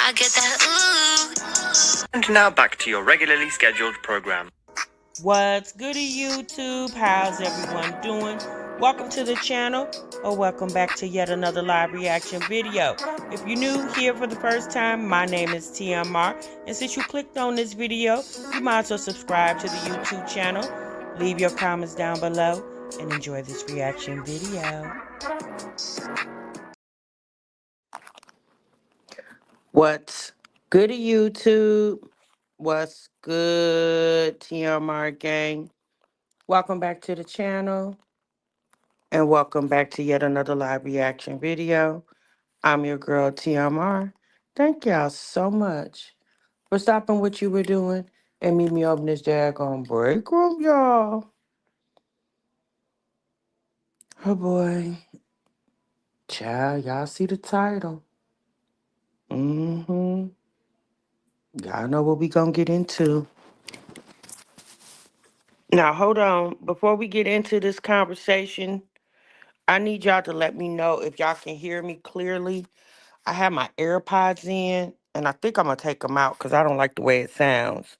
I get that ooh. And now back to your regularly scheduled program. What's goody, YouTube? How's everyone doing? Welcome to the channel, or welcome back to yet another live reaction video. If you're new here for the first time, my name is TMR, and since you clicked on this video, you might as well subscribe to the YouTube channel, leave your comments down below, and enjoy this reaction video. What's goody, YouTube? What's good, TMR gang? Welcome back to the channel. And welcome back to yet another live reaction video. I'm your girl, TMR. Thank y'all so much for stopping what you were doing and meet me up in this daggone break room, y'all. Oh boy. Child, y'all see the title. Mm-hmm. Y'all know what we gonna get into. Now, hold on. Before we get into this conversation, I need y'all to let me know if y'all can hear me clearly. I have my AirPods in, and I think I'm going to take them out because I don't like the way it sounds.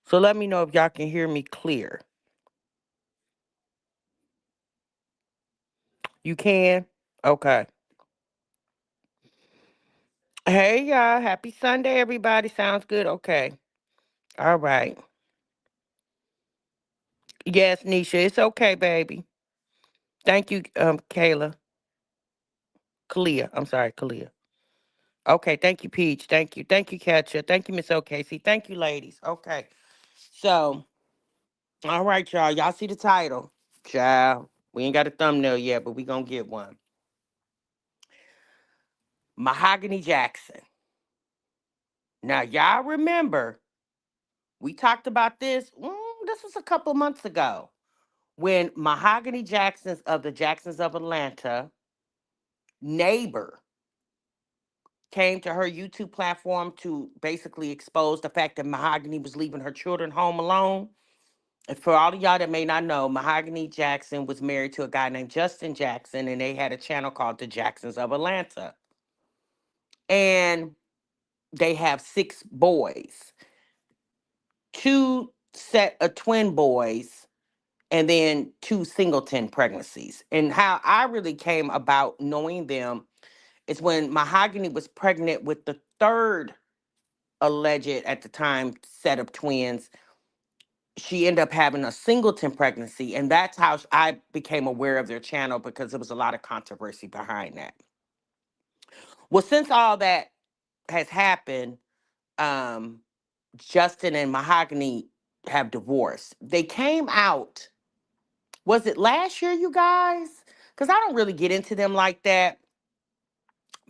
So let me know if y'all can hear me clear. You can? Okay. Hey, y'all. Happy Sunday, everybody. Sounds good? Okay. All right. Yes, Nisha. It's okay, baby. Thank you, Kayla. Kalia. I'm sorry, Kalia. Okay. Thank you, Peach. Thank you. Thank you, Ketcha. Thank you, Miss OKC. Thank you, ladies. Okay. So, all right, y'all. Y'all see the title? Child. We ain't got a thumbnail yet, but we gonna get one. Mahogany Jackson. Now, y'all remember, we talked about this, this was a couple months ago, when Mahogany Jackson's of the Jacksons of Atlanta neighbor came to her YouTube platform to basically expose the fact that Mahogany was leaving her children home alone. And for all of y'all that may not know, Mahogany Jackson was married to a guy named Justin Jackson, and they had a channel called the Jacksons of Atlanta. And they have 6 boys. 2 set of twin boys, and then 2 singleton pregnancies. And how I really came about knowing them is when Mahogany was pregnant with the 3rd alleged at the time set of twins. She ended up having a singleton pregnancy, and that's how I became aware of their channel, because there was a lot of controversy behind that. Well, since all that has happened, um Justin and Mahogany have divorced. They came out, was it last year, you guys? Because I don't really get into them like that.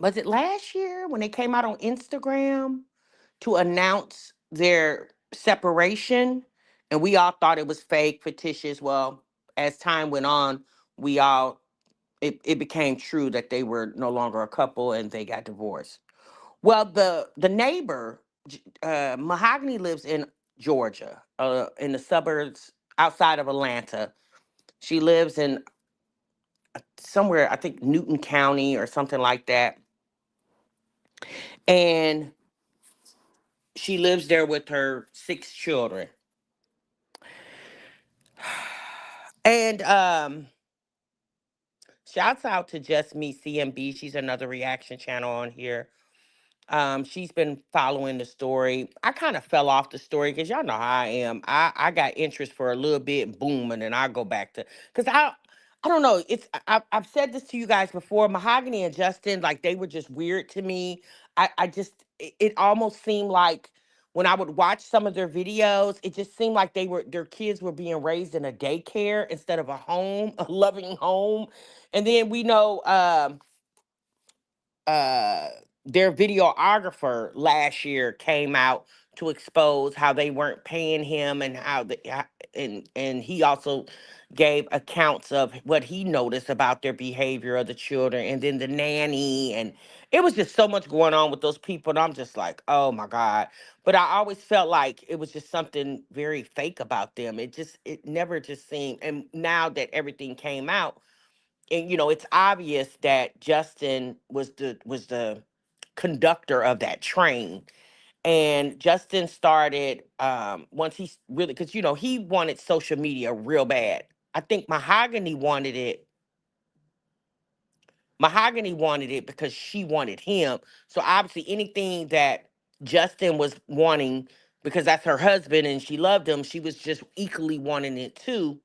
Was it last year when they came out on Instagram to announce their separation? And we all thought it was fake, fictitious. Well, as time went on, we all, it became true that they were no longer a couple and they got divorced. Well, the neighbor, Mahogany lives in Georgia, in the suburbs outside of Atlanta. She lives in somewhere, I think Newton County or something like that. And she lives there with her 6 children. And shouts out to Just Me CMB. She's another reaction channel on here. She's been following the story. I kind of fell off the story because y'all know how I am. I got interest for a little bit, boom, and then I go back to, because I don't know. I've said this to you guys before. Mahogany and Justin, like, they were just weird to me. I just, it almost seemed like when I would watch some of their videos, it just seemed like their kids were being raised in a daycare instead of a home, a loving home. And then we know uh their videographer last year came out to expose how they weren't paying him, and how and he also gave accounts of what he noticed about their behavior of the children, and then the nanny, and it was just so much going on with those people, and I'm just like, oh my God. But I always felt like it was just something very fake about them. It never just seemed, and now that everything came out, and it's obvious that Justin was the conductor of that train. And Justin started once he's really, because he wanted social media real bad. I think Mahogany wanted it because she wanted him. So obviously anything that Justin was wanting, because that's her husband and she loved him, she was just equally wanting it too.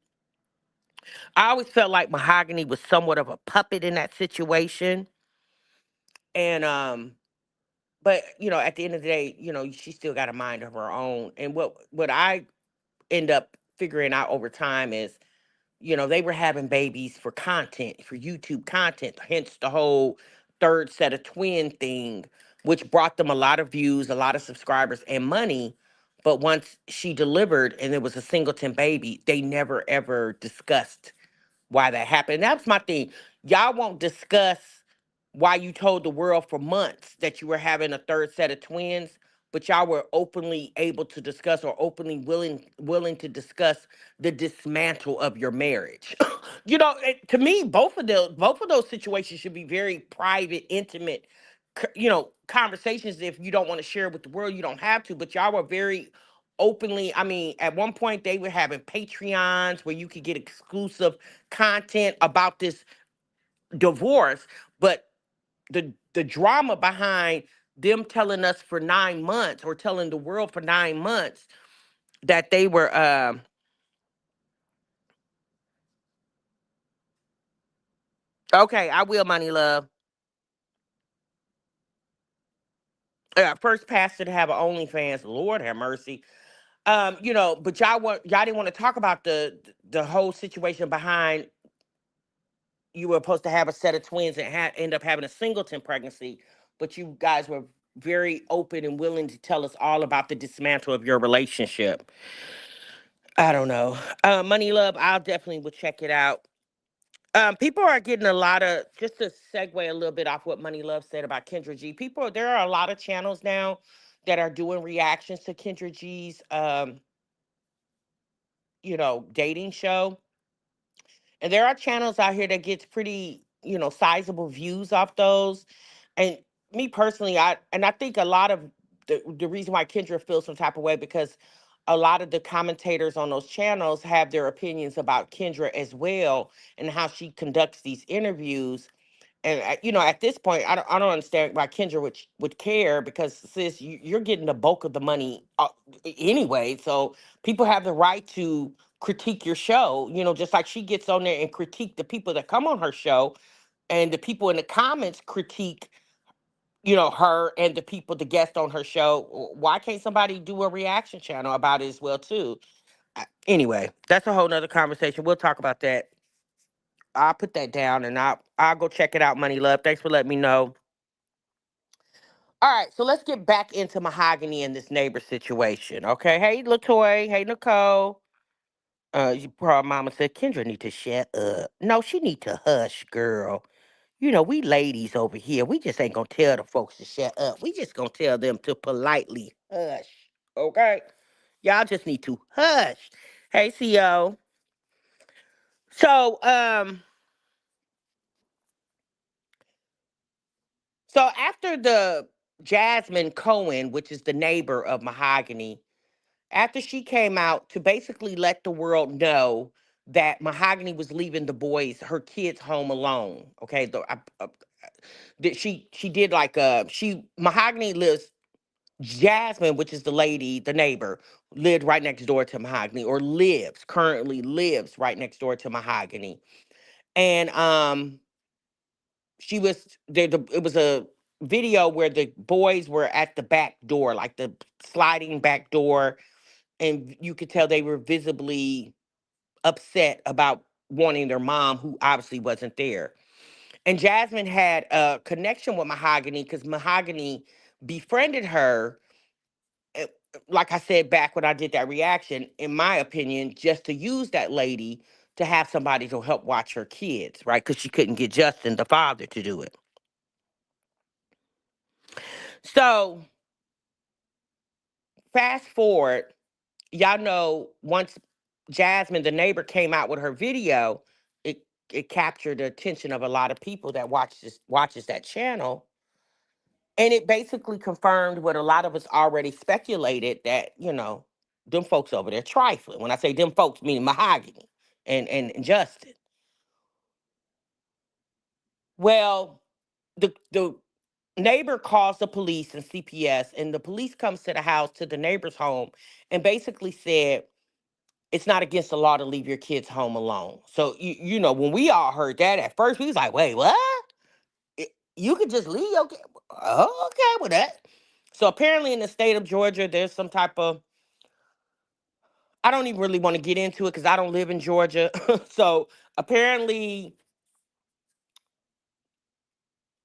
I always felt like Mahogany was somewhat of a puppet in that situation. And but at the end of the day, she still got a mind of her own. And what I end up figuring out over time is, they were having babies for content, for YouTube content, hence the whole third set of twin thing, which brought them a lot of views, a lot of subscribers, and money. But once she delivered and it was a singleton baby, they never ever discussed why that happened. And that was my thing. Y'all won't discuss why you told the world for months that you were having a third set of twins, but y'all were openly able to discuss, or openly willing to discuss the dismantle of your marriage. To me, both of those situations should be very private, intimate, conversations. If you don't want to share with the world, you don't have to. But y'all were very openly. I mean, at one point they were having Patreons where you could get exclusive content about this divorce. But the drama behind them telling us for 9 months, or telling the world for 9 months, that they were okay, I will, money love. First pastor to have an OnlyFans, Lord have mercy. But y'all didn't want to talk about the whole situation behind, you were supposed to have a set of twins and end up having a singleton pregnancy, but you guys were very open and willing to tell us all about the dismantle of your relationship. I don't know. Money Love, I'll definitely will check it out. People are getting a lot of, just to segue a little bit off what Money Love said about Kendra G. There are a lot of channels now that are doing reactions to Kendra G's, dating show. And there are channels out here that gets pretty, sizable views off those. And me personally, I think a lot of the reason why Kendra feels some type of way, because a lot of the commentators on those channels have their opinions about Kendra as well, and how she conducts these interviews. And at this point, I don't understand why Kendra would care, because sis, you're getting the bulk of the money anyway. So people have the right to critique your show, just like she gets on there and critique the people that come on her show, and the people in the comments critique, her and the people, the guests on her show. Why can't somebody do a reaction channel about it as well too? Anyway, that's a whole nother conversation. We'll talk about that. I'll put that down and I'll go check it out, Money Love. Thanks for letting me know. All right, so let's get back into Mahogany and this neighbor situation. Okay. Hey Latoy. Hey Nicole. Your poor mama said Kendra need to shut up. No, she need to hush, girl. We ladies over here, we just ain't gonna tell the folks to shut up. We just gonna tell them to politely hush. Okay? Y'all just need to hush. Hey, CO. So, so after the Jasmine Cohen, which is the neighbor of Mahogany, after she came out to basically let the world know that Mahogany was leaving the boys, her kids, home alone. Okay, that she did like she Mahogany lives. Jasmine, which is the lady, the neighbor, lived right next door to Mahogany, or currently lives right next door to Mahogany. And she was there. It was a video where the boys were at the back door, like the sliding back door, and you could tell they were visibly upset about wanting their mom, who obviously wasn't there. And Jasmine had a connection with Mahogany because Mahogany befriended her, eh, like I said back when I did that reaction, in my opinion, just to use that lady to have somebody to help watch her kids, right? Because she couldn't get Justin, the father, to do it. So fast forward, y'all know once Jasmine, the neighbor, came out with her video, it captured the attention of a lot of people that watches that channel. And it basically confirmed what a lot of us already speculated, that, them folks over there trifling. When I say them folks, meaning Mahogany and Justin. Well, the neighbor calls the police and CPS, and the police comes to the house, to the neighbor's home, and basically said it's not against the law to leave your kids home alone. So when we all heard that at first, we was like, "Wait, what? You could just leave your kid?" Oh, okay with that. So apparently, in the state of Georgia, there's some type of, I don't even really want to get into it because I don't live in Georgia. So apparently,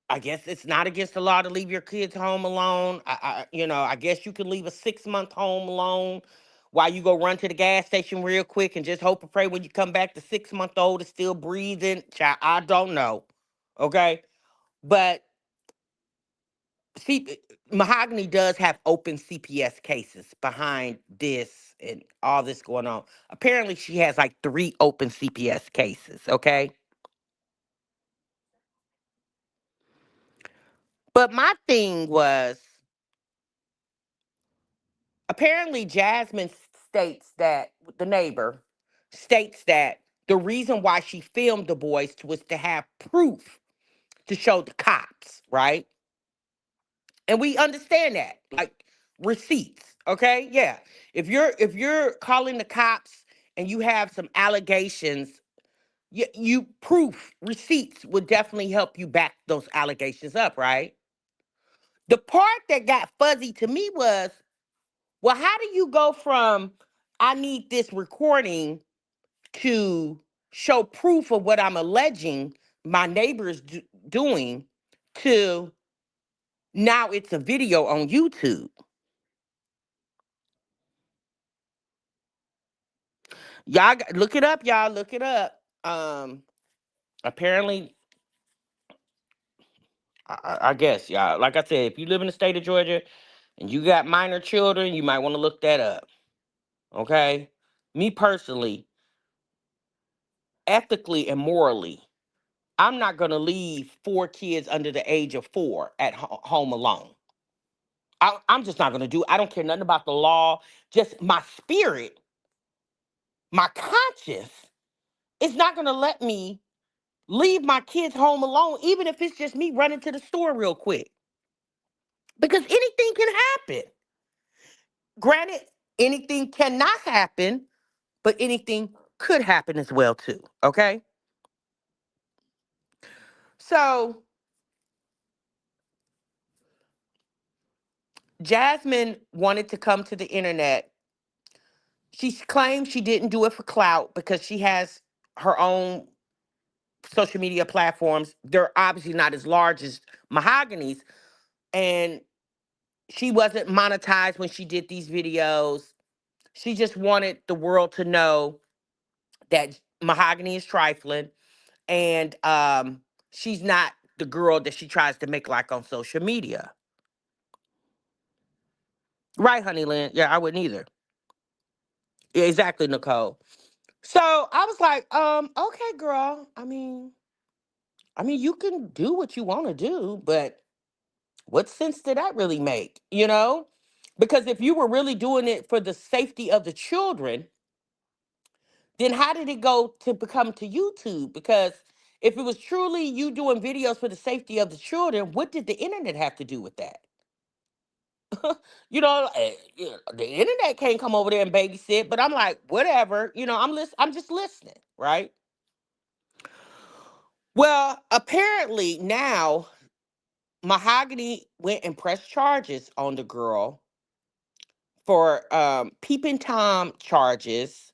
I guess it's not against the law to leave your kids home alone. I guess you can leave a 6-month home alone while you go run to the gas station real quick and just hope and pray when you come back, the 6-month old is still breathing. Child, I don't know. Okay. But see, Mahogany does have open CPS cases behind this and all this going on. Apparently, she has like 3 open CPS cases. Okay. But my thing was, apparently Jasmine states that, the neighbor states that the reason why she filmed the boys was to have proof to show the cops, right? And we understand that, like receipts, okay? Yeah. If you're calling the cops and you have some allegations, you proof receipts would definitely help you back those allegations up, right? The part that got fuzzy to me was, well, how do you go from I need this recording to show proof of what I'm alleging my neighbors doing, to now it's a video on YouTube? Look it up, y'all. Look it up. Apparently, I guess, y'all. Like I said, if you live in the state of Georgia and you got minor children, you might want to look that up. Okay? Me personally, ethically and morally, I'm not going to leave 4 kids under the age of 4 at home alone. I'm just not going to do. I don't care nothing about the law. Just my spirit, my conscience is not going to let me leave my kids home alone, even if it's just me running to the store real quick, because anything can happen. Granted, anything cannot happen, but anything could happen as well too. Okay, so Jasmine wanted to come to the internet. She claims she didn't do it for clout because she has her own social media platforms. They're obviously not as large as Mahogany's, and she wasn't monetized when she did these videos. She just wanted the world to know that Mahogany is trifling, and she's not the girl that she tries to make like on social media. Right, honey Lynn? Yeah, I wouldn't either. Yeah, exactly, Nicole. So I was like, okay, girl. I mean, you can do what you want to do, but what sense did that really make? Because if you were really doing it for the safety of the children, then how did it go to become to YouTube? Because if it was truly you doing videos for the safety of the children, what did the internet have to do with that? The internet can't come over there and babysit, but I'm like, whatever. I'm just listening, right? Well, apparently now Mahogany went and pressed charges on the girl for peeping tom charges,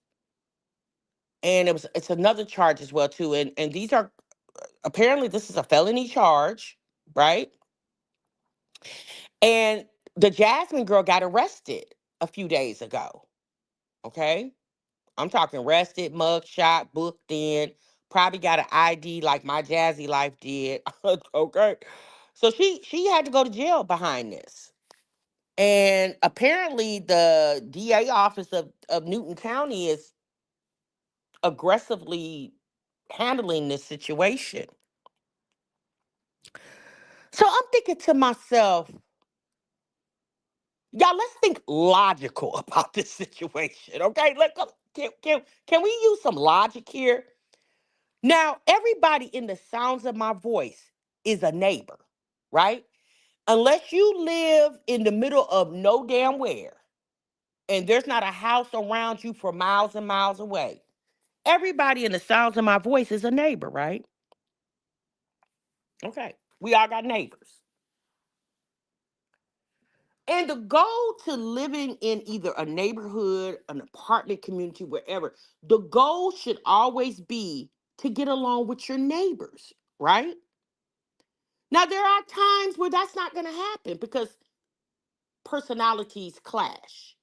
and it's another charge as well too. And these are, apparently this is a felony charge, right? And the Jasmine girl got arrested a few days ago. Okay, I'm talking arrested, mugshot, booked in, probably got an ID like my Jazzy Life did. Okay, so she had to go to jail behind this. And apparently the DA office of Newton County is aggressively handling this situation. So I'm thinking to myself, y'all, let's think logical about this situation, okay? Can we use some logic here? Now, everybody in the sounds of my voice is a neighbor, right? Unless you live in the middle of no damn where and there's not a house around you for miles and miles away, everybody in the sounds of my voice is a neighbor, right? Okay. We all got neighbors. And the goal to living in either a neighborhood, an apartment community, wherever, the goal should always be to get along with your neighbors, right? Now, there are times where that's not going to happen because personalities clash.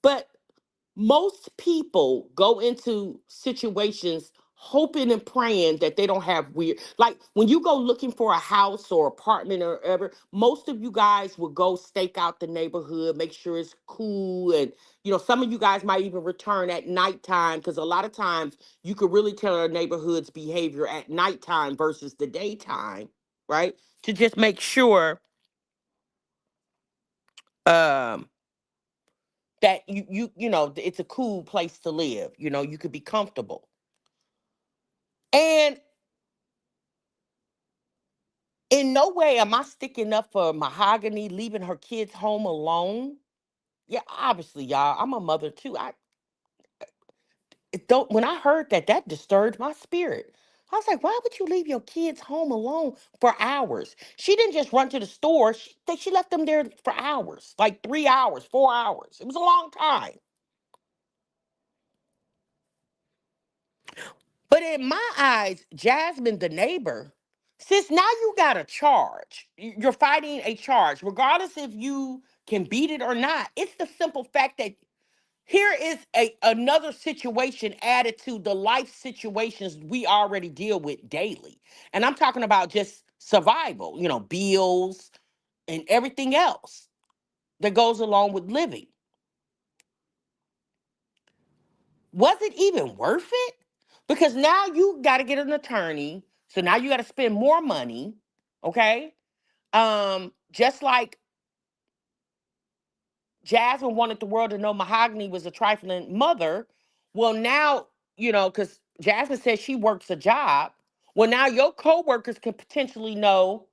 But most people go into situations hoping and praying that they don't have weird, like when you go looking for a house or apartment or whatever, most of you guys will go stake out the neighborhood, make sure it's cool. And some of you guys might even return at nighttime, because a lot of times you could really tell a neighborhood's behavior at nighttime versus the daytime, right? To just make sure um that it's a cool place to live. You could be comfortable. And in no way am I sticking up for Mahogany leaving her kids home alone. Yeah, obviously, y'all, I'm a mother too. I it don't When I heard that, that disturbed my spirit. I was like, why would you leave your kids home alone for hours? She didn't just run to the store. She left them there for hours, like 3 hours, 4 hours. It was a long time. But in my eyes, Jasmine, the neighbor, since now you got a charge, you're fighting a charge, regardless if you can beat it or not. It's the simple fact that here is another situation added to the life situations we already deal with daily. And I'm talking about just survival, bills and everything else that goes along with living. Was it even worth it? Because now you got to get an attorney. So now you got to spend more money. Okay. Just like Jasmine wanted the world to know Mahogany was a trifling mother. Well, now, because Jasmine says she works a job. Well, now your coworkers can potentially know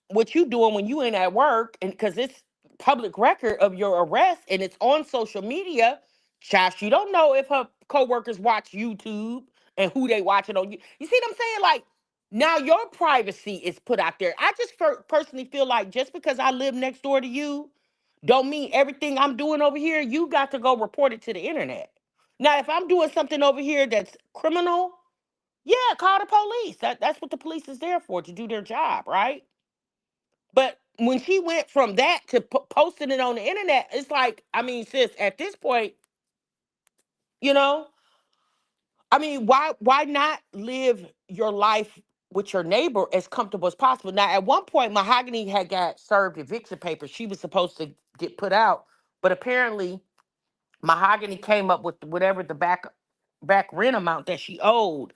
what you doing when you ain't at work, and because it's public record of your arrest and it's on social media. Josh, you don't know if her coworkers watch YouTube and who they watching on you. You see what I'm saying? Like, now your privacy is put out there. I just personally feel like just because I live next door to you don't mean everything I'm doing over here you got to go report it to the internet. Now if I'm doing something over here that's criminal, yeah, call the police. That's what the police is there for, to do their job, right? But when she went from that to posting it on the internet, it's like, I mean, sis, at this point, you know, I mean, why not live your life with your neighbor as comfortable as possible? Now, at one point, Mahogany had got served eviction papers. She was supposed to get put out, but apparently, Mahogany came up with whatever the back rent amount that she owed,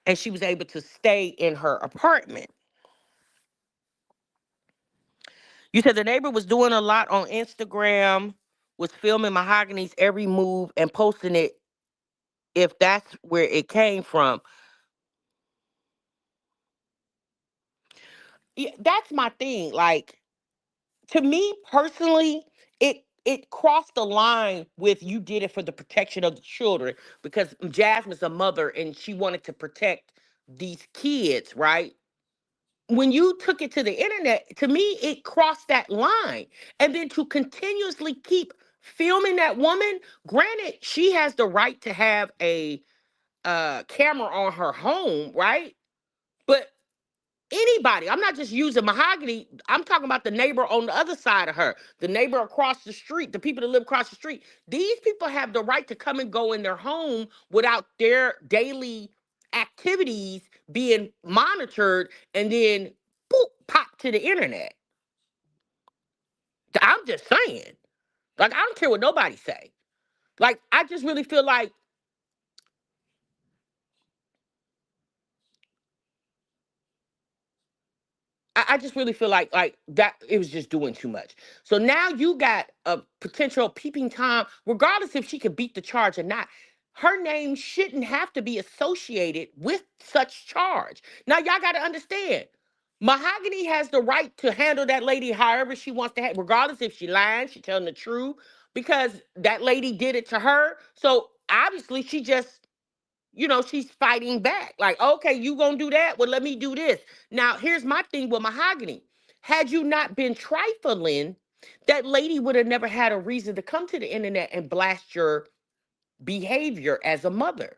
and she was able to stay in her apartment. You said the neighbor was doing a lot on Instagram, was filming Mahogany's every move and posting it if that's where it came from. Yeah, that's my thing. Like, to me personally, it crossed the line with you did it for the protection of the children, because Jasmine's a mother and she wanted to protect these kids, right? When you took it to the internet, to me, it crossed that line. And then to continuously keep filming that woman, granted, she has the right to have a camera on her home, right? But anybody, I'm not just using Mahogany, I'm talking about the neighbor on the other side of her, the neighbor across the street, the people that live across the street. These people have the right to come and go in their home without their daily activities being monitored and then boop, pop to the internet. I'm just saying. Like, I don't care what nobody say. Like, I just really feel like I just really feel like that it was just doing too much. So now you got a potential peeping Tom, regardless if she could beat the charge or not. Her name shouldn't have to be associated with such charge. Now y'all got to understand. Mahogany has the right to handle that lady however she wants to, regardless if she lying, she telling the truth, because that lady did it to her. So obviously she just, she's fighting back. Like, okay, you gonna do that? Well, let me do this. Now, here's my thing with Mahogany. Had you not been trifling, that lady would have never had a reason to come to the internet and blast your behavior as a mother.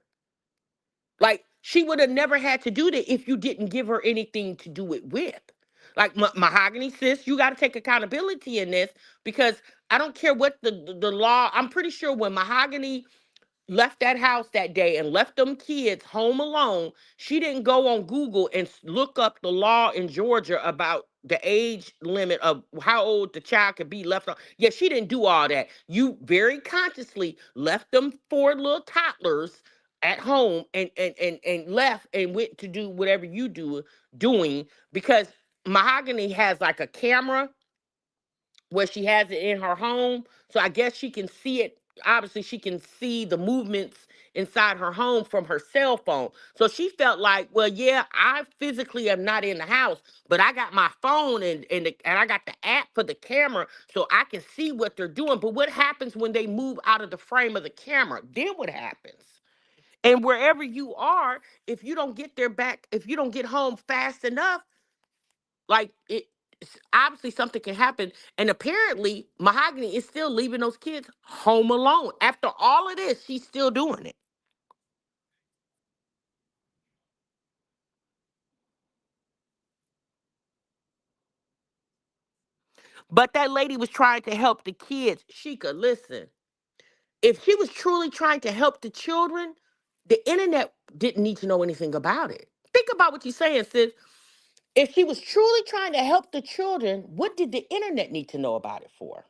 Like, she would have never had to do that if you didn't give her anything to do it with. Like, Mahogany, sis, you got to take accountability in this, because I don't care what the law. I'm pretty sure when Mahogany left that house that day and left them kids home alone, she didn't go on Google and look up the law in Georgia about the age limit of how old the child could be left on. Yeah, she didn't do all that. You very consciously left them four little toddlers at home, and left and went to do whatever you doing, because Mahogany has like a camera where she has it in her home. So I guess she can see it. Obviously, she can see the movements inside her home from her cell phone. So she felt like, well, yeah, I physically am not in the house, but I got my phone, and I got the app for the camera, so I can see what they're doing. But what happens when they move out of the frame of the camera? Then what happens? And wherever you are, if you don't get there back, if you don't get home fast enough, like obviously something can happen. And apparently Mahogany is still leaving those kids home alone. After all of this, she's still doing it. But that lady was trying to help the kids. She could listen. If she was truly trying to help the children, the internet didn't need to know anything about it. Think about what you're saying, sis. If she was truly trying to help the children, what did the internet need to know about it for?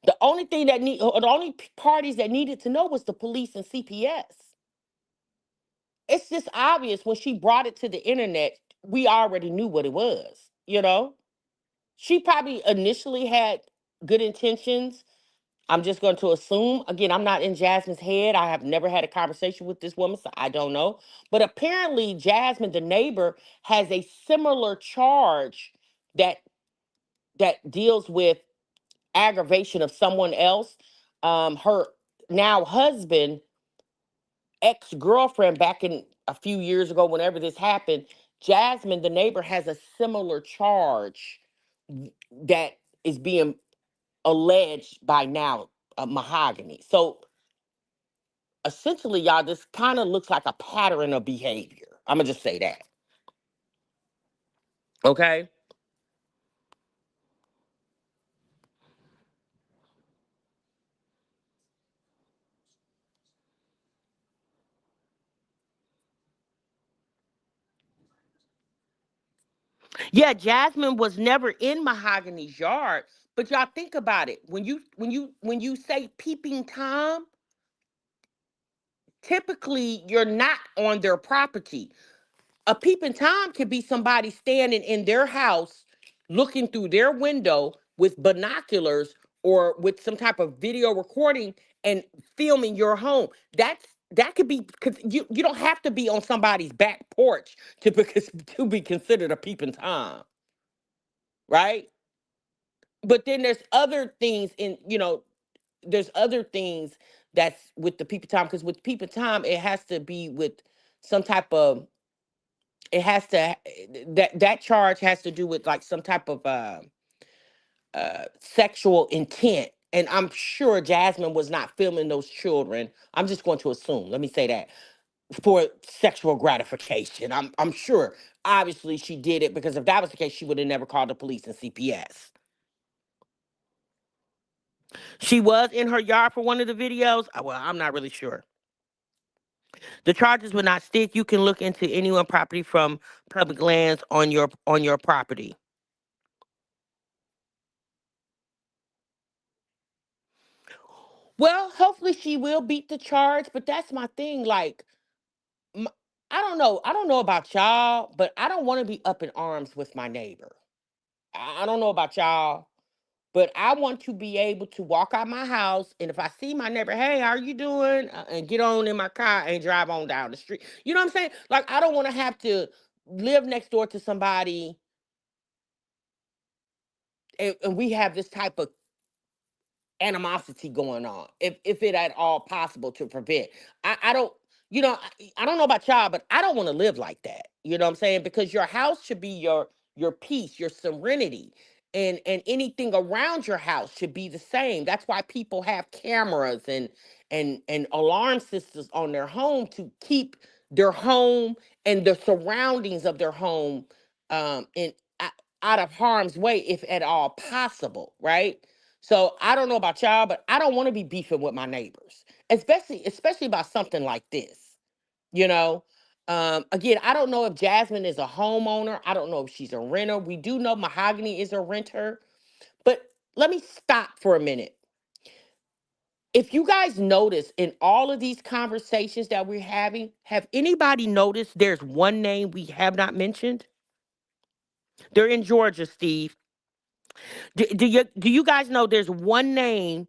The only parties that needed to know was the police and CPS. It's just obvious when she brought it to the internet, we already knew what it was. She probably initially had good intentions. I'm just going to assume. Again, I'm not in Jasmine's head. I have never had a conversation with this woman, so I don't know. But apparently, Jasmine, the neighbor, has a similar charge that deals with aggravation of someone else. Her now husband, ex-girlfriend, back in a few years ago, whenever this happened, Jasmine, the neighbor, has a similar charge that is being alleged by now Mahogany. So essentially, y'all, this kind of looks like a pattern of behavior. I'm gonna just say that. Okay. Yeah, Jasmine was never in Mahogany's yard, but y'all think about it. When you say peeping Tom, typically you're not on their property. A peeping Tom could be somebody standing in their house looking through their window with binoculars or with some type of video recording and filming your home. That could be, because you don't have to be on somebody's back porch to be considered a peeping Tom, right? But then there's other things there's other things that's with the peeping Tom, because with peeping Tom it has to be with some type of, it has to, that charge has to do with like some type of sexual intent. And I'm sure Jasmine was not filming those children. I'm just going to assume, let me say that, for sexual gratification. I'm sure. Obviously, she did it, because if that was the case, she would have never called the police and CPS. She was in her yard for one of the videos. Well, I'm not really sure. The charges would not stick. You can look into anyone property from public lands on your property. Well, hopefully she will beat the charge, but that's my thing. Like, I don't know about y'all, but I don't want to be up in arms with my neighbor. I don't know about y'all, but I want to be able to walk out my house, and if I see my neighbor, hey, how are you doing? And get on in my car and drive on down the street. You know what I'm saying? Like, I don't want to have to live next door to somebody, and we have this type of animosity going on, if it at all possible to prevent. I don't, I don't know about y'all, but I don't want to live like that. You know what I'm saying? Because your house should be your peace, your serenity, and anything around your house should be the same. That's why people have cameras and alarm systems on their home, to keep their home and the surroundings of their home in out of harm's way, if at all possible, right? So I don't know about y'all, but I don't want to be beefing with my neighbors, especially about something like this. You know, again, I don't know if Jasmine is a homeowner. I don't know if she's a renter. We do know Mahogany is a renter, but let me stop for a minute. If you guys notice in all of these conversations that we're having, have anybody noticed there's one name we have not mentioned? They're in Georgia, Steve. Do you guys know there's one name?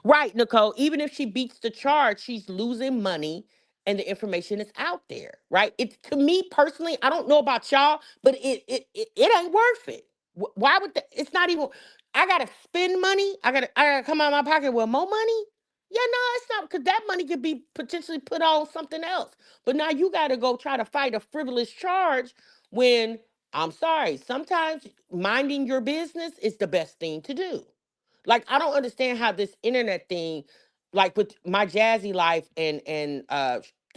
Right, Nicole. Even if she beats the charge, she's losing money, and the information is out there. Right. It's, to me personally, I don't know about y'all, but it ain't worth it. Why would it's not even? I gotta spend money. I gotta come out of my pocket with more money. Yeah, no, it's not, because that money could be potentially put on something else. But now you gotta go try to fight a frivolous charge when, I'm sorry, sometimes minding your business is the best thing to do. Like, I don't understand how this internet thing, like with my Jazzy Life and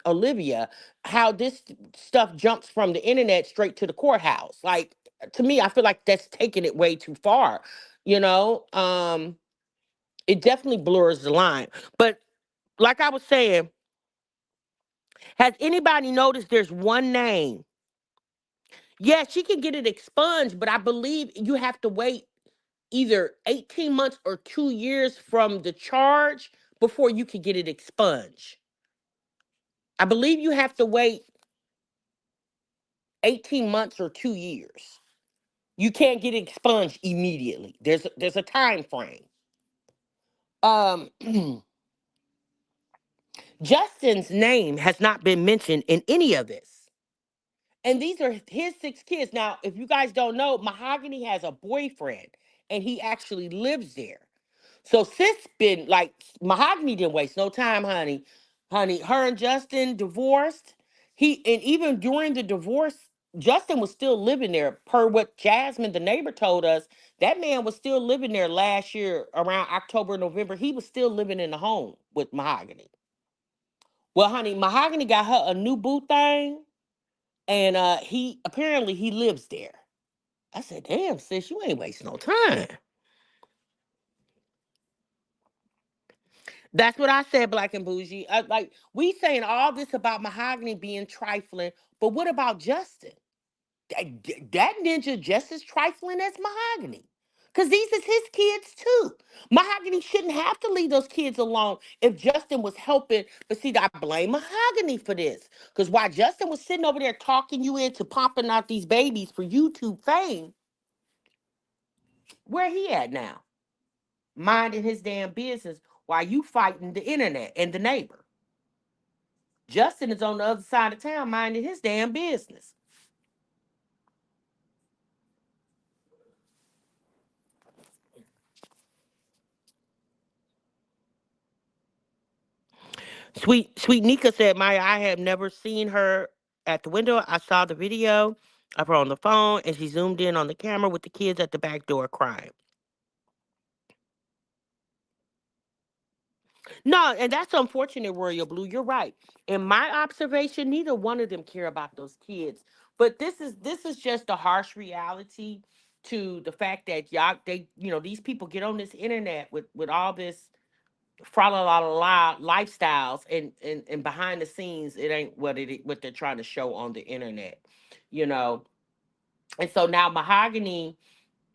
Olivia, how this stuff jumps from the internet straight to the courthouse. Like, to me, I feel like that's taking it way too far. You know, it definitely blurs the line. But like I was saying, has anybody noticed there's one name? Yeah, she can get it expunged, but I believe you have to wait either 18 months or 2 years from the charge before you can get it expunged. I believe you have to wait 18 months or 2 years. You can't get it expunged immediately. There's a time frame. Um Justin's name has not been mentioned in any of this. And these are his 6 kids. Now, if you guys don't know, Mahogany has a boyfriend, and he actually lives there. So sis been like, Mahogany didn't waste no time, honey. Honey, her and Justin divorced. And even during the divorce, Justin was still living there. Per what Jasmine, the neighbor, told us, that man was still living there last year around October, November. He was still living in the home with Mahogany. Well, honey, Mahogany got her a new boo thing, and he lives there. I said, damn, sis, you ain't wasting no time. That's what I said, Black and Bougie. Like, we saying all this about Mahogany being trifling, but what about Justin? That ninja just as trifling as Mahogany. Because these is his kids too. Mahogany shouldn't have to leave those kids alone if Justin was helping. But see, I blame Mahogany for this. Because while Justin was sitting over there talking you into popping out these babies for YouTube fame, where he at now? Minding his damn business while you fighting the internet and the neighbor. Justin is on the other side of town minding his damn business. Sweet Nika said, Maya, I have never seen her at the window. I saw the video of her on the phone, and she zoomed in on the camera with the kids at the back door crying. No, and that's unfortunate, Royal Blue. You're right. In my observation, neither one of them care about those kids. But this is just a harsh reality to the fact that y'all, these people get on this internet with all this fra la la la lifestyles, and behind the scenes it ain't what they're trying to show on the internet, you know. And so now Mahogany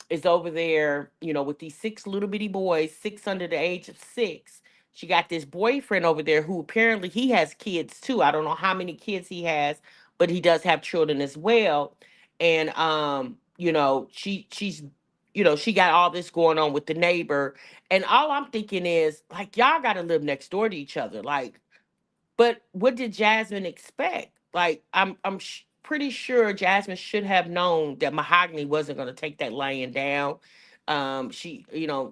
is over there, with these 6 little bitty boys, 6 under the age of 6, She got this boyfriend over there who apparently he has kids too. I don't know how many kids he has, but he does have children as well. And she's she got all this going on with the neighbor. And all I'm thinking is like y'all gotta live next door to each other. Like, but what did Jasmine expect? Like, I'm pretty sure Jasmine should have known that Mahogany wasn't going to take that laying down. She,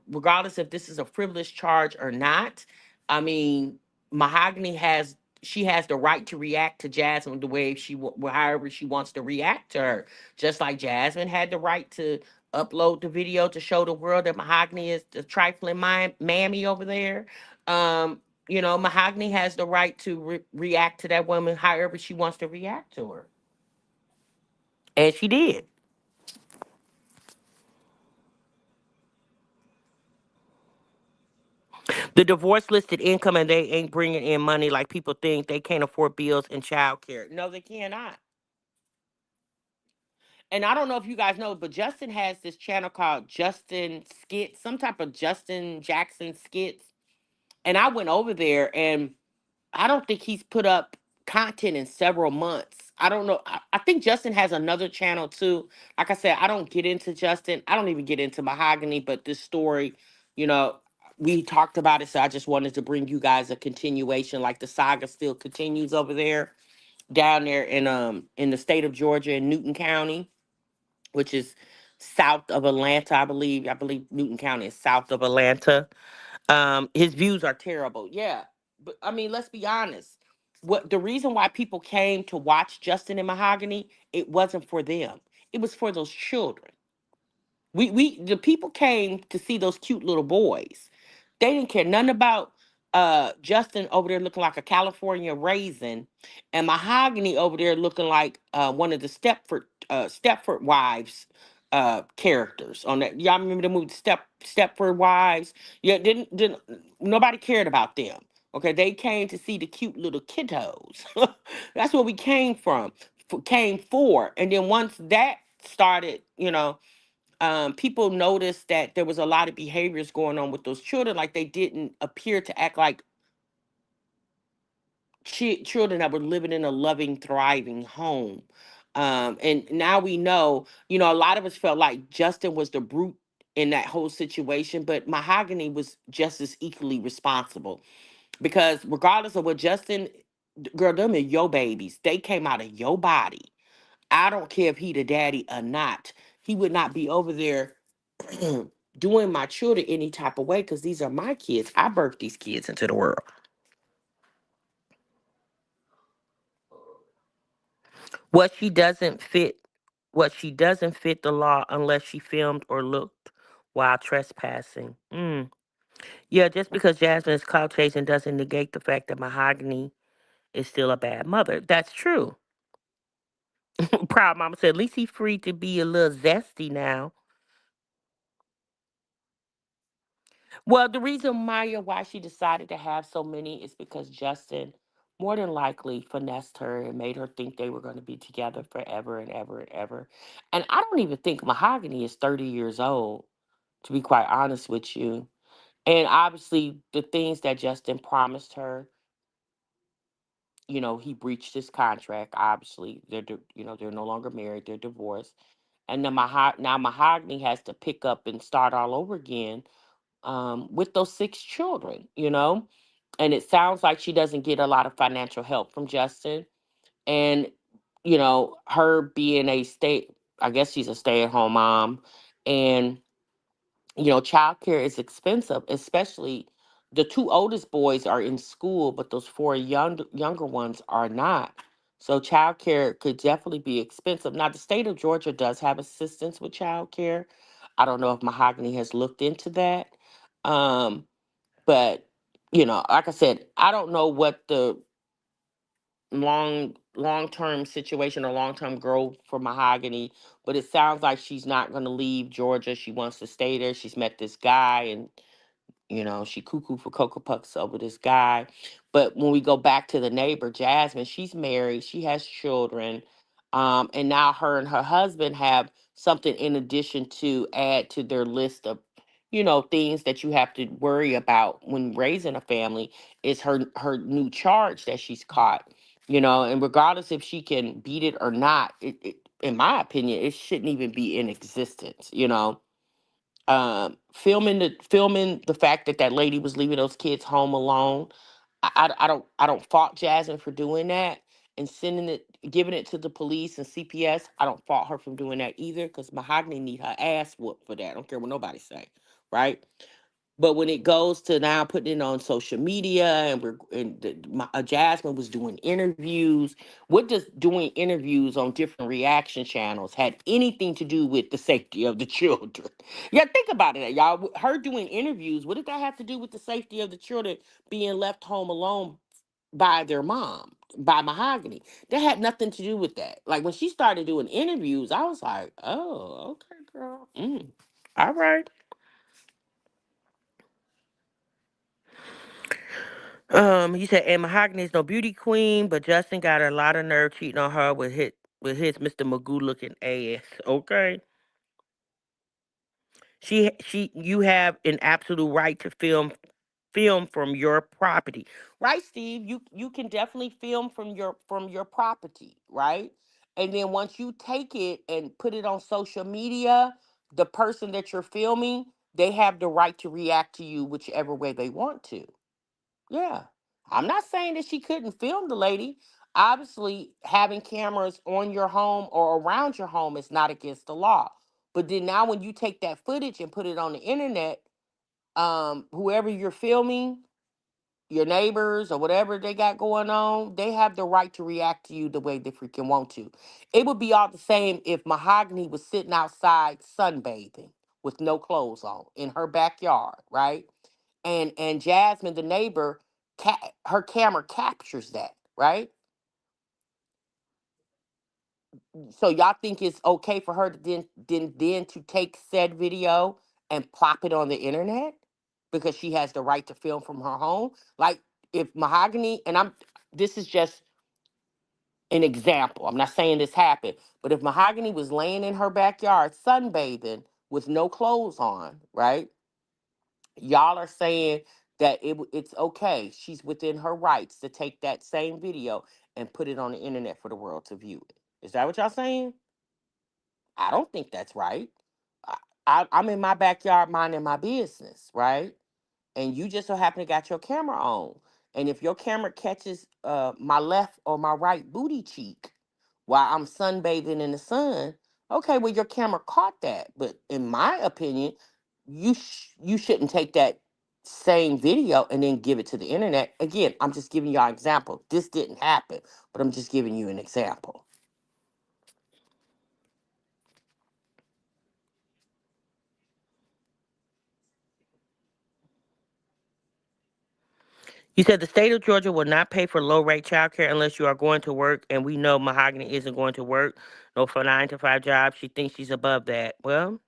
regardless if this is a frivolous charge or not, I mean, Mahogany has the right to react to Jasmine the way however she wants to react to her. Just like Jasmine had the right to upload the video to show the world that Mahogany is the trifling mammy over there. Um, Mahogany has the right to react to that woman however she wants to react to her. And she did. The divorce listed income and they ain't bringing in money like people think. They can't afford bills and child care. No, they cannot. And I don't know if you guys know, but Justin has this channel called Justin Skits, some type of Justin Jackson Skits. And I went over there and I don't think he's put up content in several months. I don't know. I think Justin has another channel too. Like I said, I don't get into Justin. I don't even get into Mahogany, but this story, you know, we talked about it. So I just wanted to bring you guys a continuation. Like the saga still continues over there, down there in the state of Georgia in Newton County, which is south of Atlanta, I believe. I believe Newton County is south of Atlanta. His views are terrible. Yeah. But I mean, let's be honest. What the reason why people came to watch Justin and Mahogany, it wasn't for them. It was for those children. The people came to see those cute little boys. They didn't care nothing about Justin over there looking like a California raisin, and Mahogany over there looking like one of the Stepford Wives characters on that. Y'all remember the movie Stepford Wives? Yeah, didn't nobody cared about them. Okay, they came to see the cute little kiddos. That's where we came from, came for, and then once that started, people noticed that there was a lot of behaviors going on with those children, like they didn't appear to act like children that were living in a loving, thriving home. And now we know, a lot of us felt like Justin was the brute in that whole situation, but Mahogany was just as equally responsible because regardless of what Justin, girl, them are your babies. They came out of your body. I don't care if he the daddy or not. He would not be over there doing my children any type of way because these are my kids. I birthed these kids into the world. What she doesn't fit, what she doesn't fit the law unless she filmed or looked while trespassing. Yeah, just because Jasmine is clout chasing doesn't negate the fact that Mahogany is still a bad mother. That's true. Proud Mama said, at least he's free to be a little zesty now. Well, the reason Maya why she decided to have so many is because Justin more than likely finessed her and made her think they were going to be together forever and ever and ever. And I don't even think Mahogany is 30 years old, to be quite honest with you. And obviously the things that Justin promised her, he breached his contract. Obviously, they're no longer married, they're divorced. And then now Mahogany has to pick up and start all over again with those six children. And it sounds like she doesn't get a lot of financial help from Justin. And, her being I guess she's a stay at home mom. And, childcare is expensive, especially the two oldest boys are in school, but those four younger ones are not. So childcare could definitely be expensive. Now, the state of Georgia does have assistance with childcare. I don't know if Mahogany has looked into that. Um, but like I said, I don't know what the long term situation or long term growth for Mahogany, but it sounds like she's not going to leave Georgia. She wants to stay there. She's met this guy, and she cuckoo for cocoa puffs over this guy. But when we go back to the neighbor Jasmine, she's married. She has children, and now her and her husband have something in addition to add to their list of things that you have to worry about when raising a family is her new charge that she's caught. And regardless if she can beat it or not, in my opinion, it shouldn't even be in existence. Filming the fact that that lady was leaving those kids home alone. I don't fault Jasmine for doing that and giving it to the police and CPS. I don't fault her for doing that either, because Mahogany need her ass whooped for that. I don't care what nobody say, right? But when it goes to now putting it on social media, Jasmine was doing interviews. What does doing interviews on different reaction channels had anything to do with the safety of the children? Yeah, think about it, y'all. Her doing interviews, what did that have to do with the safety of the children being left home alone by their mom, by Mahogany? That had nothing to do with that. Like when she started doing interviews, I was like, oh, okay, girl. All right. You said, and Mahogany is no beauty queen, but Justin got a lot of nerve cheating on her with his Mr. Magoo looking ass. Okay. You have an absolute right to film from your property. Right, Steve? You can definitely film from your property, right? And then once you take it and put it on social media, the person that you're filming, they have the right to react to you whichever way they want to. Yeah. I'm not saying that she couldn't film the lady. Obviously, having cameras on your home or around your home is not against the law. But then now when you take that footage and put it on the internet, whoever you're filming, your neighbors or whatever they got going on, they have the right to react to you the way they freaking want to. It would be all the same if Mahogany was sitting outside sunbathing with no clothes on in her backyard, right? And Jasmine, the neighbor, her camera captures that, right? So y'all think it's okay for her to then to take said video and plop it on the internet because she has the right to film from her home? Like if Mahogany, and this is just an example. I'm not saying this happened, but if Mahogany was laying in her backyard sunbathing with no clothes on, right? Y'all are saying that it's okay. She's within her rights to take that same video and put it on the internet for the world to view it. Is that what y'all saying? I don't think that's right. I, I'm in my backyard minding my business, right? And you just so happen to got your camera on. And if your camera catches my left or my right booty cheek while I'm sunbathing in the sun, okay, well your camera caught that. But in my opinion, you shouldn't take that same video and then give it to the internet. Again, I'm just giving y'all an example. This didn't happen, but I'm just giving you an example. You said the state of Georgia will not pay for low rate childcare unless you are going to work, and we know Mahogany isn't going to work. No, for 9 to 5 job. She thinks she's above that. Well,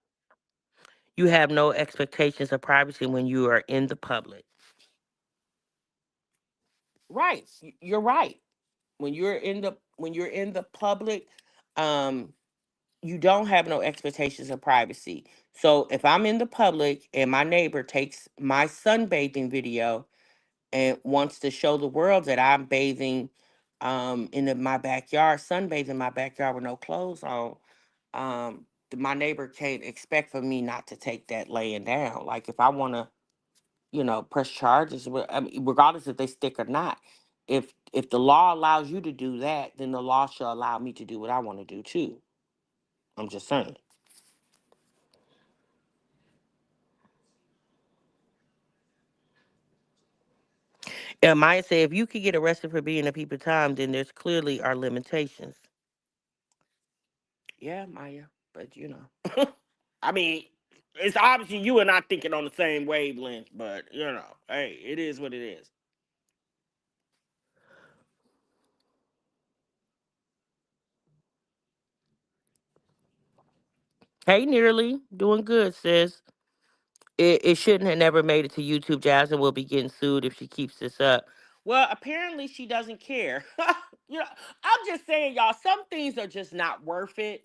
you have no expectations of privacy when you are in the public. Right. You're right. When you're in the public, um, you don't have no expectations of privacy. So if I'm in the public and my neighbor takes my sunbathing video and wants to show the world that I'm bathing my backyard, sunbathing in my backyard with no clothes on, my neighbor can't expect for me not to take that laying down. Like if I want to, press charges, I mean, regardless if they stick or not. If the law allows you to do that, then the law shall allow me to do what I want to do too. I'm just saying. And Maya said, if you could get arrested for being a people time, then there's clearly are limitations. Yeah, Maya, but I mean, it's obviously you and I thinking on the same wavelength, but hey, it is what it is. Hey, nearly doing good, sis. It shouldn't have never made it to YouTube. Jasmine will be getting sued if she keeps this up. Well, apparently she doesn't care. you know, I'm just saying, y'all, some things are just not worth it.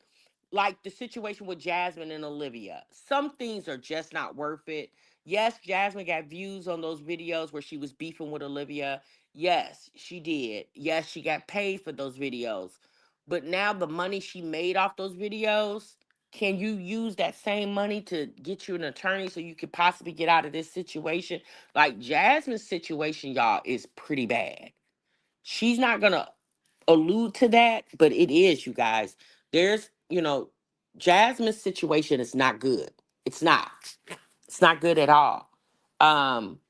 like the situation with Jasmine and Olivia. Some things are just not worth it. Yes, Jasmine got views on those videos where she was beefing with Olivia. Yes, she did. Yes, she got paid for those videos. But now the money she made off those videos, can you use that same money to get you an attorney so you could possibly get out of this situation? Like Jasmine's situation, y'all, is pretty bad. She's not gonna allude to that, but it is, you guys. There's, Jasmine's situation is not good. It's not. It's not good at all. Um,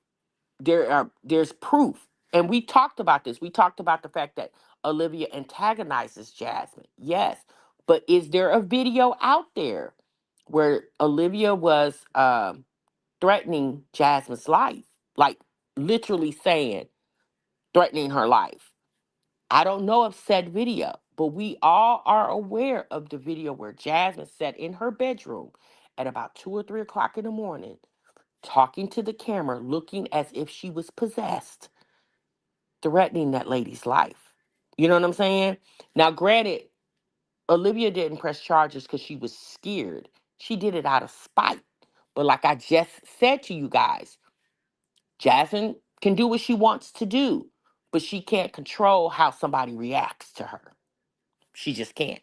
there's proof, and we talked about this. We talked about the fact that Olivia antagonizes Jasmine. Yes, but is there a video out there where Olivia was threatening Jasmine's life, like literally saying threatening her life? I don't know of said video, but we all are aware of the video where Jasmine sat in her bedroom at about 2 or 3 o'clock in the morning, talking to the camera, looking as if she was possessed, threatening that lady's life. You know what I'm saying? Now, granted, Olivia didn't press charges because she was scared. She did it out of spite. But like I just said to you guys, Jasmine can do what she wants to do, but she can't control how somebody reacts to her. She just can't.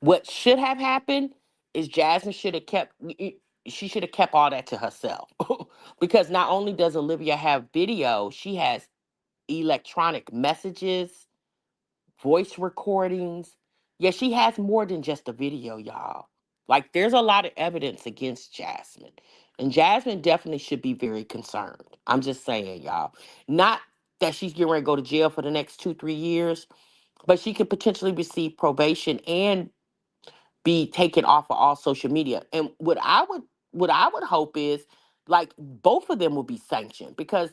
What should have happened is Jasmine should have kept she should have kept all that to herself. Because not only does Olivia have video, she has electronic messages, voice recordings. Yeah, she has more than just a video, y'all. Like there's a lot of evidence against Jasmine. And Jasmine definitely should be very concerned. I'm just saying, y'all. Not that she's getting ready to go to jail for the next 2, 3 years, but she could potentially receive probation and be taken off of all social media. And what I would hope is like both of them will be sanctioned, because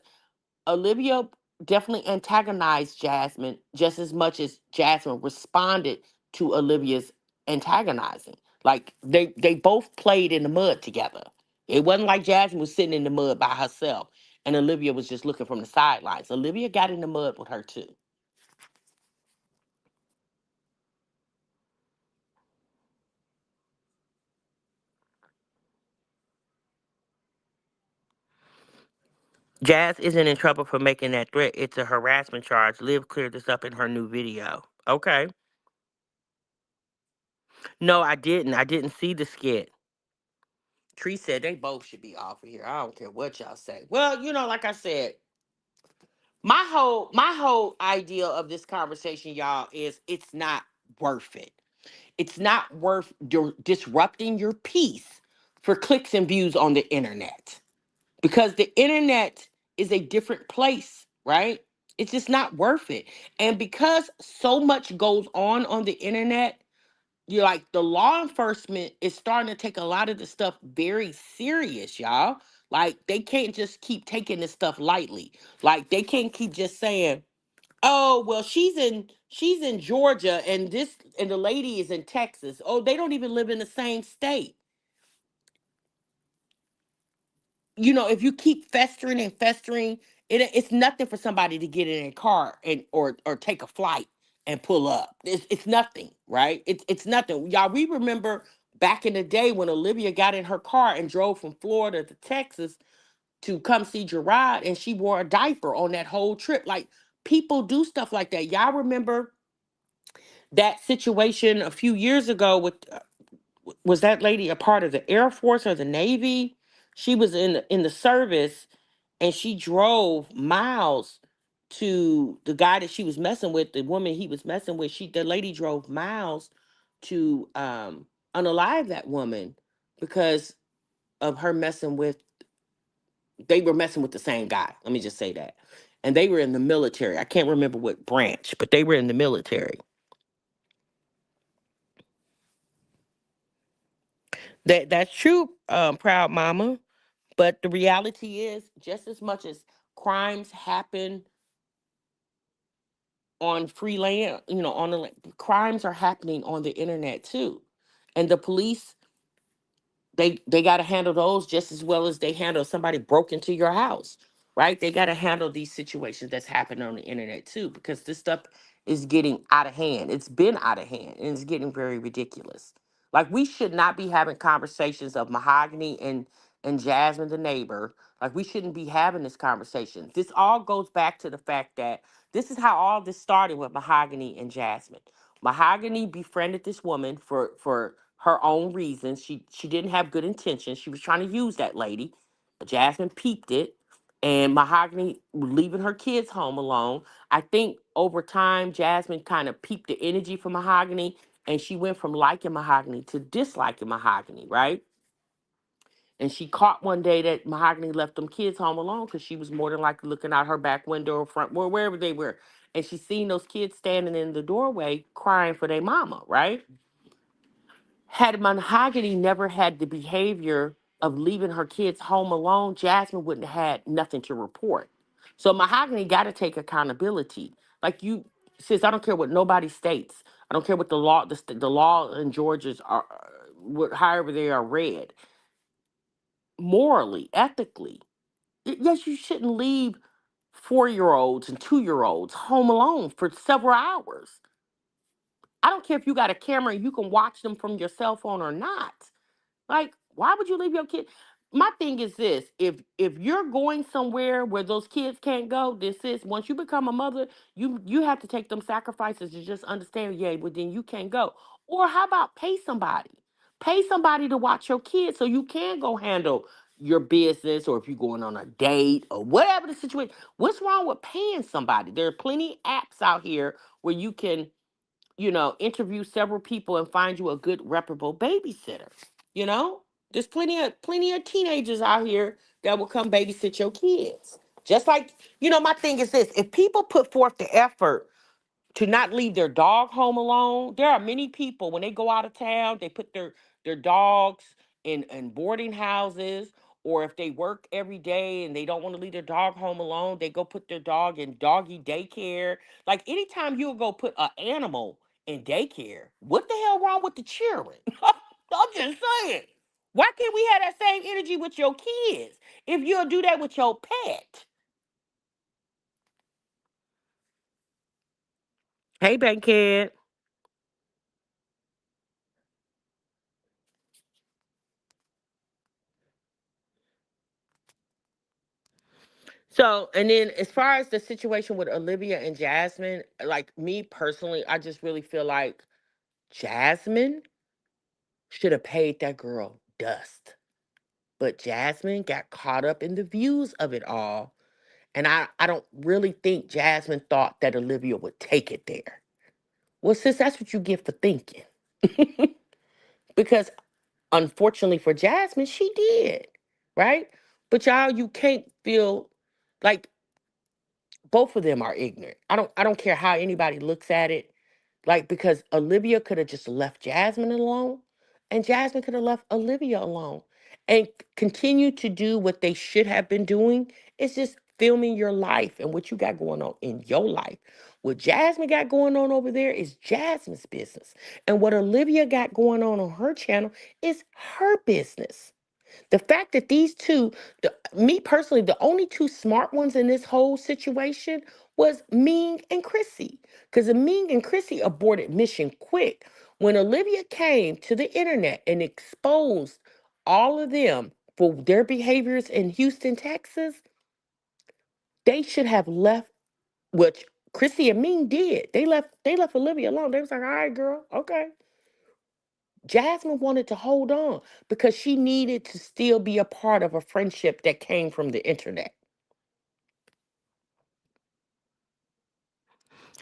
Olivia definitely antagonized Jasmine just as much as Jasmine responded to Olivia's antagonizing. Like they both played in the mud together. It wasn't like Jasmine was sitting in the mud by herself and Olivia was just looking from the sidelines. Olivia got in the mud with her too. Jazz isn't in trouble for making that threat. It's a harassment charge. Liv cleared this up in her new video. Okay. No, I didn't. I didn't see the skit. Tree said they both should be off of here. I don't care what y'all say. Well, like I said, my whole idea of this conversation, y'all, is it's not worth it. It's not worth disrupting your peace for clicks and views on the internet, because the internet is a different place, right? It's just not worth it. And because so much goes on the internet, you're like the law enforcement is starting to take a lot of the stuff very serious, y'all. Like they can't just keep taking this stuff lightly. Like they can't keep just saying, "Oh, well, she's in Georgia and the lady is in Texas." Oh, they don't even live in the same state. If you keep festering and festering, it's nothing for somebody to get in a car and or take a flight and pull up. It's nothing, right? It's nothing. Y'all, we remember back in the day when Olivia got in her car and drove from Florida to Texas to come see Gerard, and she wore a diaper on that whole trip. Like people do stuff like that. Y'all remember that situation a few years ago with was that lady a part of the Air Force or the Navy? She was in the service, and she drove miles to the guy that she was messing with, the woman he was messing with. The lady drove miles to unalive that woman because of her messing with. They were messing with the same guy. Let me just say that, and they were in the military. I can't remember what branch, but they were in the military. That's true, proud mama. But the reality is, just as much as crimes happen on free land, on crimes are happening on the internet too. And the police, they got to handle those just as well as they handle somebody broke into your house, right? They got to handle these situations that's happening on the internet too, because this stuff is getting out of hand. It's been out of hand and it's getting very ridiculous. Like we should not be having conversations of Mahogany and Jasmine the neighbor. Like we shouldn't be having this conversation. This all goes back to the fact that this is how all this started with Mahogany and Jasmine. Mahogany befriended this woman for her own reasons. She didn't have good intentions. She was trying to use that lady. Jasmine peeped it, and Mahogany leaving her kids home alone. I think over time, Jasmine kind of peeped the energy from Mahogany, and she went from liking Mahogany to disliking Mahogany, right? And she caught one day that Mahogany left them kids home alone because she was more than likely looking out her back window or front, or wherever they were. And she seen those kids standing in the doorway crying for their mama, right? Had Mahogany never had the behavior of leaving her kids home alone, Jasmine wouldn't have had nothing to report. So Mahogany got to take accountability. Like you, sis, I don't care what nobody states. I don't care what the law in Georgia's are, however they are read. Morally, ethically, yes, you shouldn't leave 4-year-olds and 2-year-olds home alone for several hours. I don't care if you got a camera and you can watch them from your cell phone or not. Like, why would you leave your kid? My thing is this: if you're going somewhere where those kids can't go, this is once you become a mother, you have to take them sacrifices to just understand. Yeah, but then you can't go. Or how about pay somebody to watch your kids so you can go handle your business, or if you're going on a date or whatever the situation. What's wrong with paying somebody? There are plenty apps out here where you can interview several people and find you a good reputable babysitter. You know, there's plenty of teenagers out here that will come babysit your kids. Just like, my thing is this: if people put forth the effort to not leave their dog home alone. There are many people when they go out of town, they put their dogs in boarding houses, or if they work every day and they don't want to leave their dog home alone, they go put their dog in doggy daycare. Like anytime you go put an animal in daycare, what the hell wrong with the children? I'm just saying. Why can't we have that same energy with your kids if you'll do that with your pet? Hey, Bankhead. So, and then as far as the situation with Olivia and Jasmine, like me personally, I just really feel like Jasmine should have paid that girl dust. But Jasmine got caught up in the views of it all. And I don't really think Jasmine thought that Olivia would take it there. Well, sis, that's what you get for thinking. Because unfortunately for Jasmine, she did. Right? But y'all, you can't feel like both of them are ignorant. I don't care how anybody looks at it. Like because Olivia could have just left Jasmine alone and Jasmine could have left Olivia alone and continue to do what they should have been doing. It's just filming your life and what you got going on in your life. What Jasmine got going on over there is Jasmine's business. And what Olivia got going on her channel is her business. The fact that these two, me personally, the only two smart ones in this whole situation was Ming and Chrissy. Because Ming and Chrissy aborted mission quick. When Olivia came to the internet and exposed all of them for their behaviors in Houston, Texas, they should have left, which Chrissy and Ming did. They left Olivia alone. They was like, all right, girl, okay. Jasmine wanted to hold on because she needed to still be a part of a friendship that came from the internet.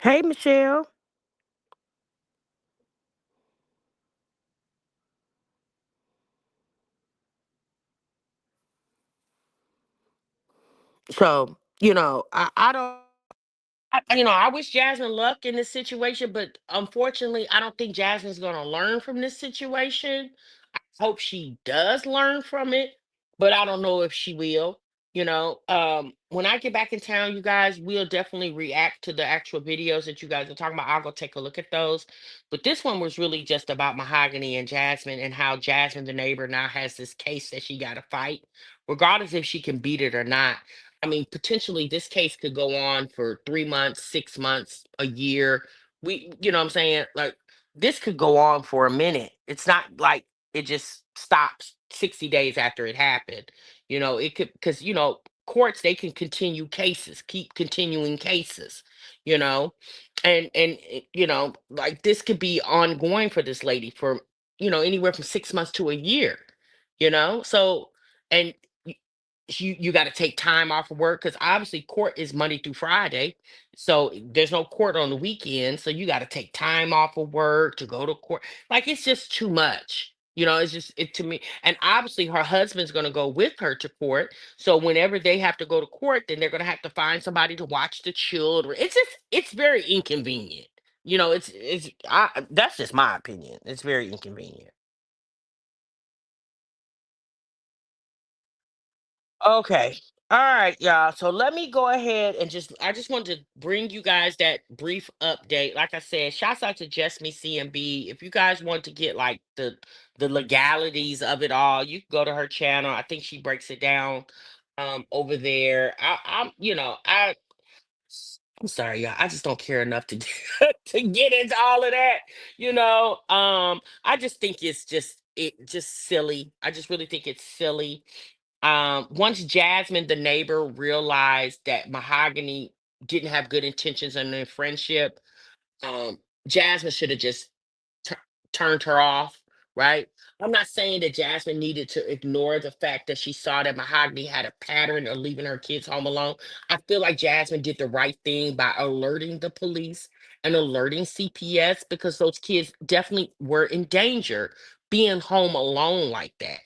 Hey, Michelle. So, I don't, I wish Jasmine luck in this situation, but unfortunately, I don't think Jasmine's going to learn from this situation. Hope she does learn from it, but I don't know if she will. When I get back in town, you guys, we'll definitely react to the actual videos that you guys are talking about. I'll go take a look at those. But this one was really just about Mahogany and Jasmine and how Jasmine, the neighbor, now has this case that she got to fight, regardless if she can beat it or not. I mean, potentially this case could go on for 3 months, 6 months, a year. You know what I'm saying? Like, this could go on for a minute. It's not like it just stops 60 days after it happened. It could, because courts, they can continue cases, keep continuing cases, you know, like this could be ongoing for this lady for anywhere from 6 months to a year, so and y- you got to take time off of work because obviously court is Monday through Friday, so there's no court on the weekend. So you got to take time off of work to go to court. Like it's just too much. It's just it to me. And obviously her husband's going to go with her to court. So whenever they have to go to court, then they're going to have to find somebody to watch the children. It's very inconvenient. That's just my opinion. It's very inconvenient. Okay. All right, y'all. So let me go ahead and I just wanted to bring you guys that brief update. Like I said, shouts out to Just Me CMB. If you guys want to get like the legalities of it all, you can go to her channel. I think she breaks it down over there. I'm sorry, y'all. I just don't care enough to to get into all of that. I just think it's just silly. I just really think it's silly. Once Jasmine, the neighbor, realized that Mahogany didn't have good intentions in their friendship, um, Jasmine should have just tur turned her off, right? I'm not saying that Jasmine needed to ignore the fact that she saw that Mahogany had a pattern of leaving her kids home alone. I feel like Jasmine did the right thing by alerting the police and alerting CPS because those kids definitely were in danger being home alone like that.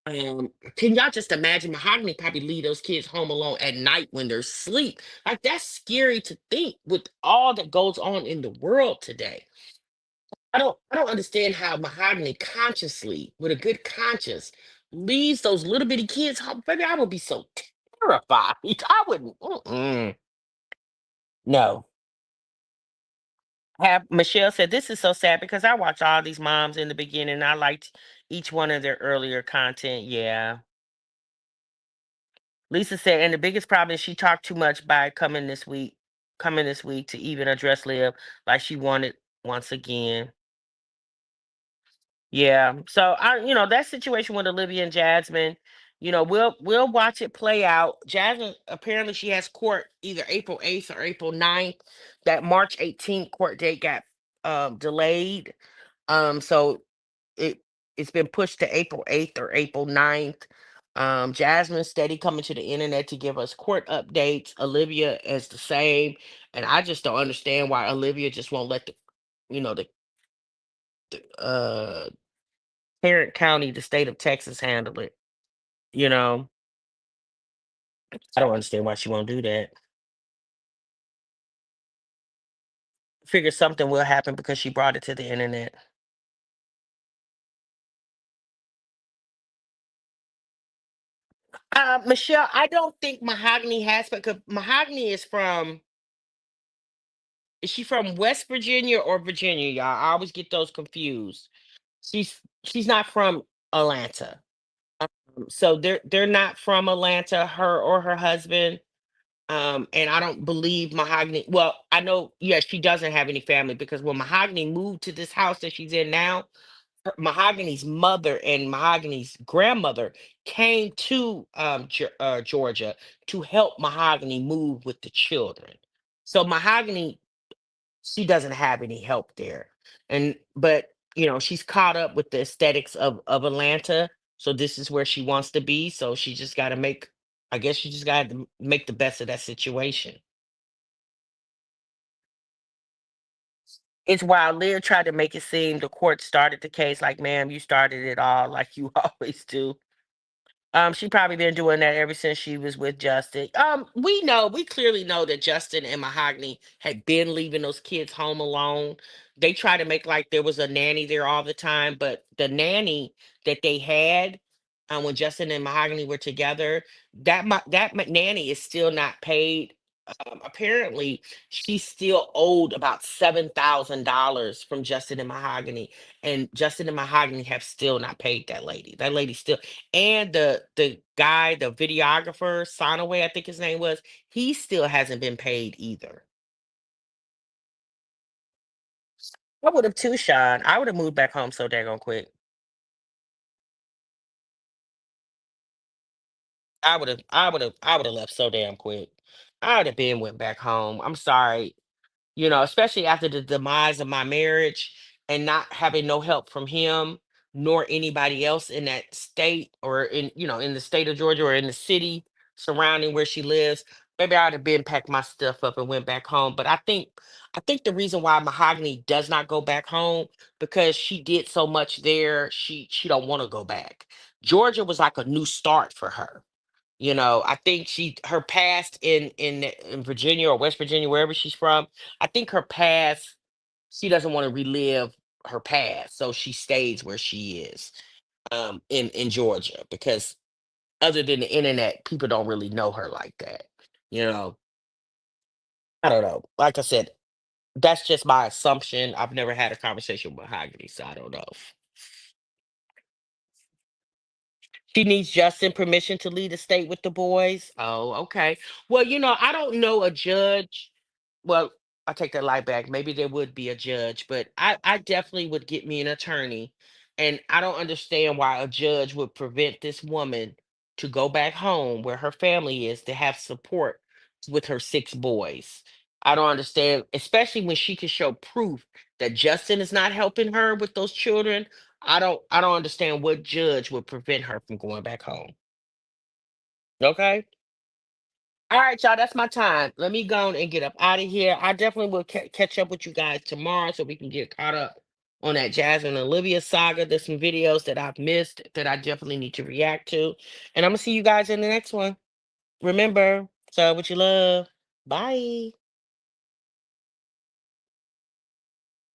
Can y'all just imagine Mahogany probably leave those kids home alone at night when they're asleep? Like that's scary to think with all that goes on in the world today. I don't understand how Mahogany consciously, with a good conscience, leaves those little bitty kids home. Baby, I would be so terrified. I wouldn't. No. Have Michelle said this is so sad because I watched all these moms in the beginning. And I liked each one of their earlier content. Yeah. Lisa said, and the biggest problem is she talked too much by coming this week to even address Liv like she wanted once again. Yeah. So that situation with Olivia and Jasmine, we'll watch it play out. Jasmine apparently she has court either April 8th or April 9th. That March 18th court date got delayed. So it it's been pushed to April 8th or April 9th. Jasmine steady coming to the internet to give us court updates. Olivia is the same. And I just don't understand why Olivia just won't let the parent county, the state of Texas, handle it. You know, I don't understand why she won't do that. Figure something will happen because she brought it to the internet. Michelle, I don't think Mahogany has, because Mahogany is she from West Virginia or Virginia, y'all? I always get those confused. She's not from Atlanta. So they're not from Atlanta, her or her husband. And I don't believe Mahogany. Well, I know, yes, she doesn't have any family because when Mahogany moved to this house that she's in now, Mahogany's mother and Mahogany's grandmother came to Georgia to help Mahogany move with the children. So Mahogany, she doesn't have any help there. And but she's caught up with the aesthetics of Atlanta. So this is where she wants to be. So she just got to make. I guess she just got to make the best of that situation. It's wild. Leah tried to make it seem the court started the case, like, ma'am, you started it all, like you always do. She probably been doing that ever since she was with Justin. We clearly know that Justin and Mahogany had been leaving those kids home alone. They try to make like there was a nanny there all the time, but the nanny that they had when Justin and Mahogany were together, nanny is still not paid. Apparently, she still owed about $7,000 from Justin and Mahogany, and Justin and Mahogany have still not paid that lady. That lady still, and the guy, the videographer, Sonaway, I think his name was, he still hasn't been paid either. I would have too, Sean. I would have moved back home so daggone quick. I would have left so damn quick. I would have been went back home. I'm sorry. Especially after the demise of my marriage and not having no help from him nor anybody else in that state or in the state of Georgia or in the city surrounding where she lives. Maybe I'd have been packed my stuff up and went back home. But I think the reason why Mahogany does not go back home because she did so much there, she don't want to go back. Georgia was like a new start for her. I think her past in Virginia or West Virginia, wherever she's from, I think her past, she doesn't want to relive her past, so she stays where she is, in Georgia, because other than the internet, people don't really know her like that. You know, I don't know. Like I said, that's just my assumption. I've never had a conversation with Mahogany, so I don't know. She needs Justin permission to leave the state with the boys. Oh, okay. Well, I don't know a judge. Well, I take that lie back. Maybe there would be a judge, but I definitely would get me an attorney. And I don't understand why a judge would prevent this woman to go back home where her family is to have support with her six boys. I don't understand, especially when she can show proof that Justin is not helping her with those children. I don't understand what judge would prevent her from going back home. Okay? All right, y'all, that's my time. Let me go on and get up out of here. I definitely will catch up with you guys tomorrow so we can get caught up on that Jasmine and Olivia saga. There's some videos that I've missed that I definitely need to react to. And I'm going to see you guys in the next one. Remember, so what you love. Bye.